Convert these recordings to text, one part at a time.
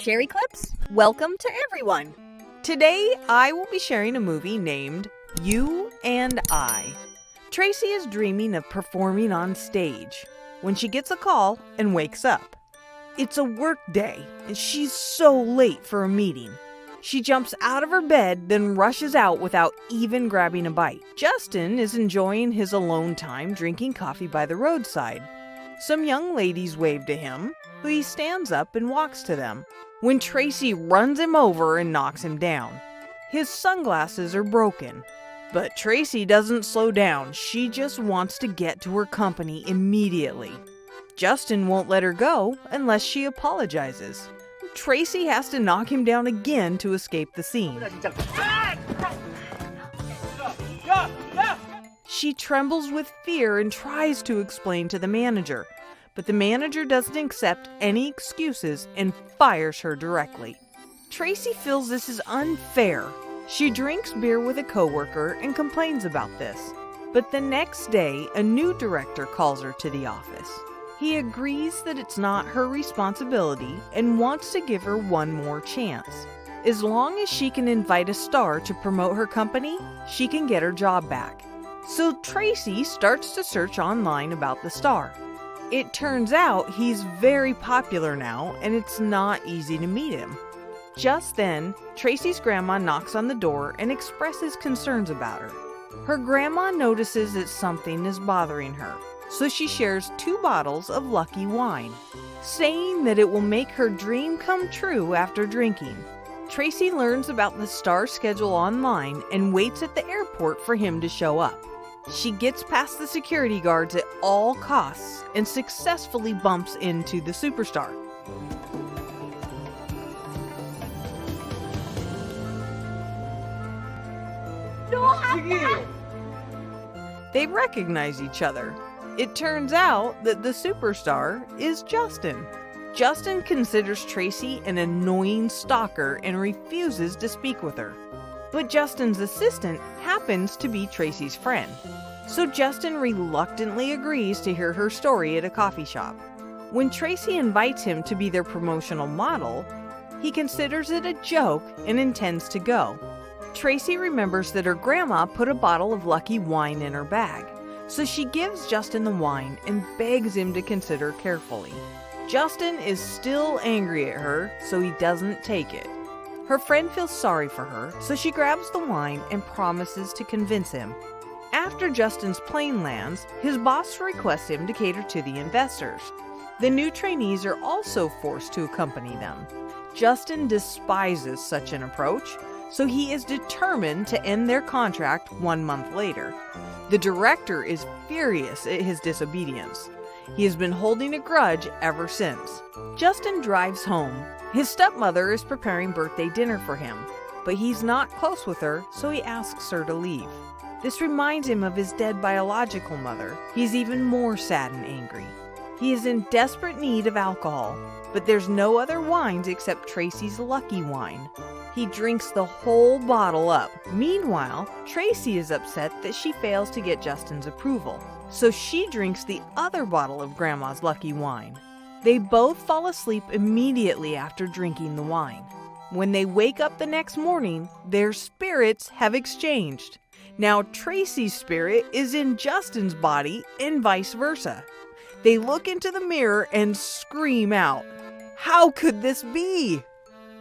Sherry Clips. Welcome to everyone. Today, I will be sharing a movie named You and I. Tracy is dreaming of performing on stage when she gets a call and wakes up. It's a work day, and she's so late for a meeting. She jumps out of her bed, then rushes out without even grabbing a bite. Justin is enjoying his alone time drinking coffee by the roadside. Some young ladies wave to him, so he stands up and walks to them, when Tracy runs him over and knocks him down. His sunglasses are broken, but Tracy doesn't slow down. She just wants to get to her company immediately. Justin won't let her go unless she apologizes. Tracy has to knock him down again to escape the scene. She trembles with fear and tries to explain to the manager, but the manager doesn't accept any excuses and fires her directly. Tracy feels this is unfair. She drinks beer with a coworker and complains about this. But the next day, a new director calls her to the office. He agrees that it's not her responsibility and wants to give her one more chance. As long as she can invite a star to promote her company, she can get her job back. So Tracy starts to search online about the star. It turns out he's very popular now, and it's not easy to meet him. Just then, Tracy's grandma knocks on the door and expresses concerns about her. Her grandma notices that something is bothering her, so she shares 2 bottles of lucky wine, saying that it will make her dream come true after drinking. Tracy learns about the star schedule online and waits at the airport for him to show up. She gets past the security guards at all costs and successfully bumps into the superstar. They recognize each other. It turns out that the superstar is Justin. Justin considers Tracy an annoying stalker and refuses to speak with her. But Justin's assistant happens to be Tracy's friend. So Justin reluctantly agrees to hear her story at a coffee shop. When Tracy invites him to be their promotional model, he considers it a joke and intends to go. Tracy remembers that her grandma put a bottle of lucky wine in her bag, so she gives Justin the wine and begs him to consider carefully. Justin is still angry at her, so he doesn't take it. Her friend feels sorry for her, so she grabs the wine and promises to convince him. After Justin's plane lands, his boss requests him to cater to the investors. The new trainees are also forced to accompany them. Justin despises such an approach, so he is determined to end their contract 1 month later. The director is furious at his disobedience. He has been holding a grudge ever since. Justin drives home. His stepmother is preparing birthday dinner for him, but he's not close with her, so he asks her to leave. This reminds him of his dead biological mother. He's even more sad and angry. He is in desperate need of alcohol, but there's no other wines except Tracy's lucky wine. He drinks the whole bottle up. Meanwhile, Tracy is upset that she fails to get Justin's approval, so she drinks the other bottle of Grandma's lucky wine. They both fall asleep immediately after drinking the wine. When they wake up the next morning, their spirits have exchanged. Now Tracy's spirit is in Justin's body and vice versa. They look into the mirror and scream out, "How could this be?"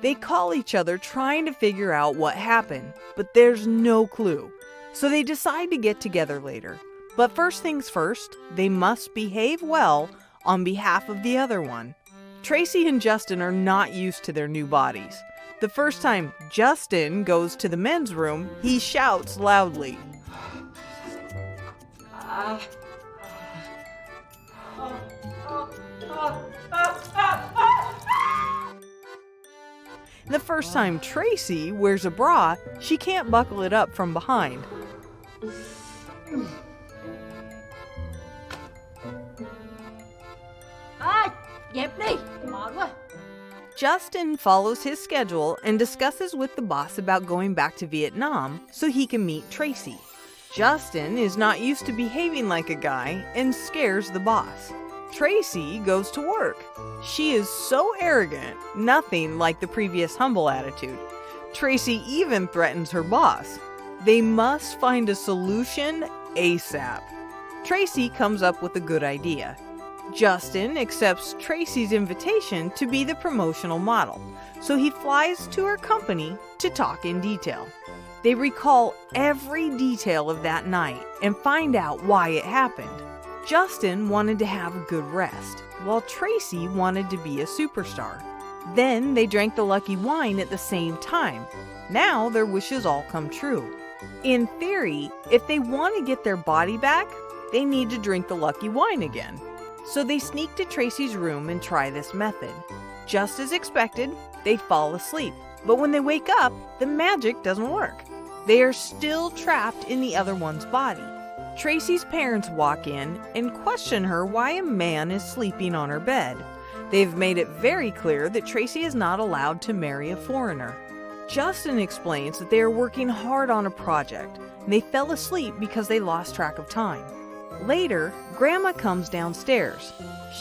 They call each other trying to figure out what happened, but there's no clue. So they decide to get together later. But first things first, they must behave well on behalf of the other one. Tracy and Justin are not used to their new bodies. The first time Justin goes to the men's room, he shouts loudly. The first time Tracy wears a bra, she can't buckle it up from behind. Justin follows his schedule and discusses with the boss about going back to Vietnam so he can meet Tracy. Justin is not used to behaving like a guy and scares the boss. Tracy goes to work. She is so arrogant, nothing like the previous humble attitude. Tracy even threatens her boss. They must find a solution ASAP. Tracy comes up with a good idea. Justin accepts Tracy's invitation to be the promotional model, so he flies to her company to talk in detail. They recall every detail of that night and find out why it happened. Justin wanted to have a good rest, while Tracy wanted to be a superstar. Then they drank the lucky wine at the same time. Now their wishes all come true. In theory, if they want to get their body back, they need to drink the lucky wine again. So they sneak to Tracy's room and try this method. Just as expected, they fall asleep. But when they wake up, the magic doesn't work. They are still trapped in the other one's body. Tracy's parents walk in and question her why a man is sleeping on her bed. They've made it very clear that Tracy is not allowed to marry a foreigner. Justin explains that they are working hard on a project, and they fell asleep because they lost track of time. Later, Grandma comes downstairs.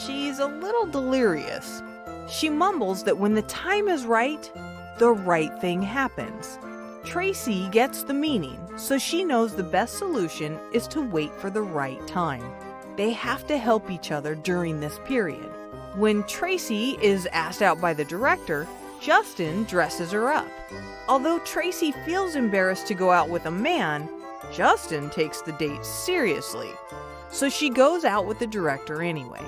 She's a little delirious. She mumbles that when the time is right, the right thing happens. Tracy gets the meaning, so she knows the best solution is to wait for the right time. They have to help each other during this period. When Tracy is asked out by the director, Justin dresses her up. Although Tracy feels embarrassed to go out with a man, Justin takes the date seriously. So she goes out with the director anyway.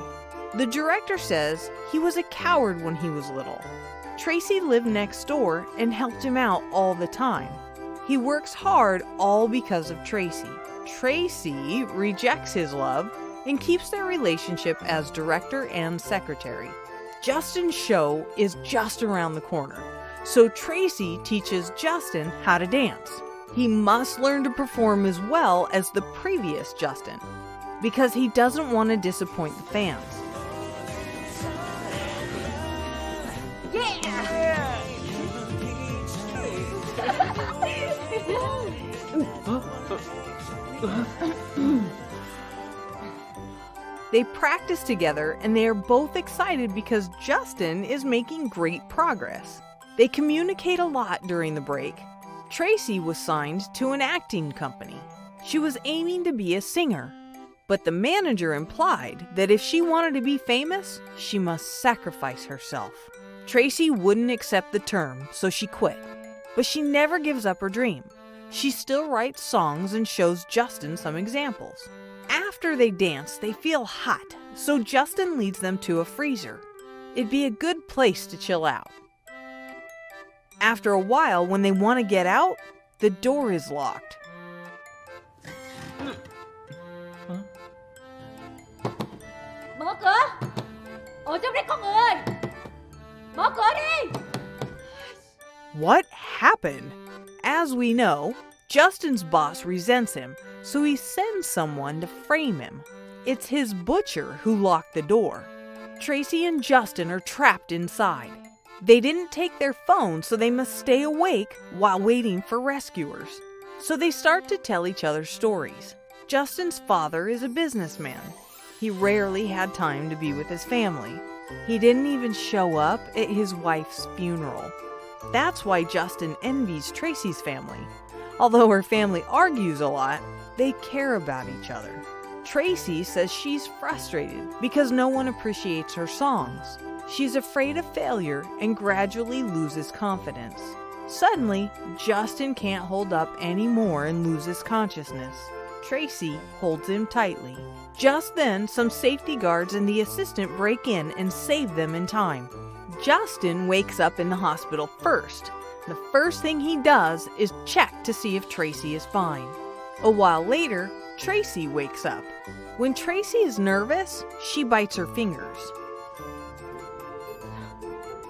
The director says he was a coward when he was little. Tracy lived next door and helped him out all the time. He works hard all because of Tracy. Tracy rejects his love and keeps their relationship as director and secretary. Justin's show is just around the corner, so Tracy teaches Justin how to dance. He must learn to perform as well as the previous Justin, because he doesn't want to disappoint the fans. They practice together and they are both excited because Justin is making great progress. They communicate a lot during the break. Tracy was signed to an acting company. She was aiming to be a singer, but the manager implied that if she wanted to be famous, she must sacrifice herself. Tracy wouldn't accept the term, so she quit. But she never gives up her dream. She still writes songs and shows Justin some examples. After they dance, they feel hot, so Justin leads them to a freezer. It'd be a good place to chill out. After a while, when they want to get out, the door is locked. Mở cửa! Ở trong đấy có người! Mở cửa đi! What happened? As we know, Justin's boss resents him, so he sends someone to frame him. It's his butcher who locked the door. Tracy and Justin are trapped inside. They didn't take their phone, so they must stay awake while waiting for rescuers. So they start to tell each other stories. Justin's father is a businessman. He rarely had time to be with his family. He didn't even show up at his wife's funeral. That's why Justin envies Tracy's family. Although her family argues a lot, they care about each other. Tracy says she's frustrated because no one appreciates her songs. She's afraid of failure and gradually loses confidence. Suddenly, Justin can't hold up anymore and loses consciousness. Tracy holds him tightly. Just then, some safety guards and the assistant break in and save them in time. Justin wakes up in the hospital first. The first thing he does is check to see if Tracy is fine. A while later, Tracy wakes up. When Tracy is nervous, she bites her fingers.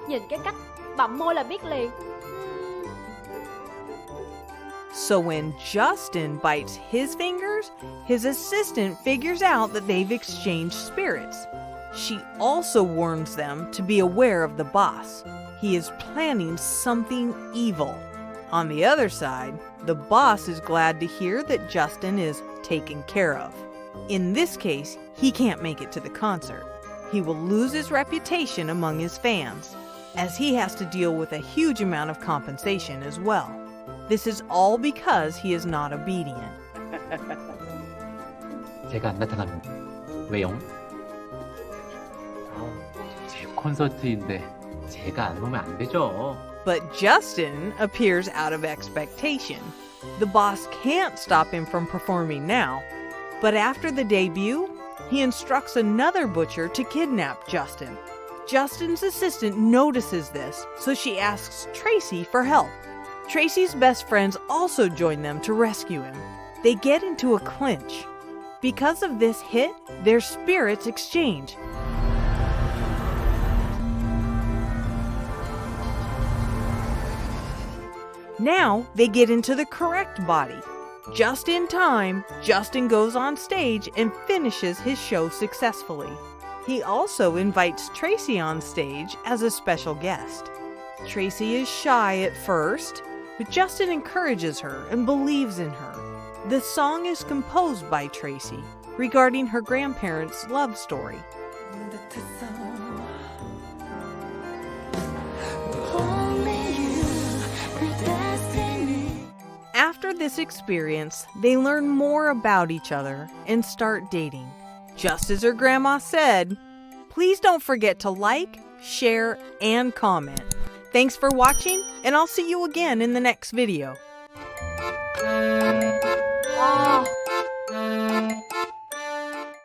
Nhìn cái cách bặm môi là biết liền. So when Justin bites his fingers, his assistant figures out that they've exchanged spirits. She also warns them to be aware of the boss. He is planning something evil. On the other side, the boss is glad to hear that Justin is taken care of. In this case, he can't make it to the concert. he will lose his reputation among his fans, as he has to deal with a huge amount of compensation as well. This is all because he is not obedient. 제가 안 나타나면 왜요? 제 콘서트인데 제가 안 오면 안 되죠. But Justin appears out of expectation. The boss can't stop him from performing now, but after the debut, he instructs another butcher to kidnap Justin. Justin's assistant notices this, so she asks Tracy for help. Tracy's best friends also join them to rescue him. They get into a clinch. Because of this hit, their spirits exchange. Now they get into the correct body. Just in time, Justin goes on stage and finishes his show successfully. He also invites Tracy on stage as a special guest. Tracy is shy at first, but Justin encourages her and believes in her. The song is composed by Tracy regarding her grandparents' love story. After this experience, they learn more about each other and start dating. Just as her grandma said, please don't forget to like, share, and comment. Thanks for watching, and I'll see you again in the next video. 아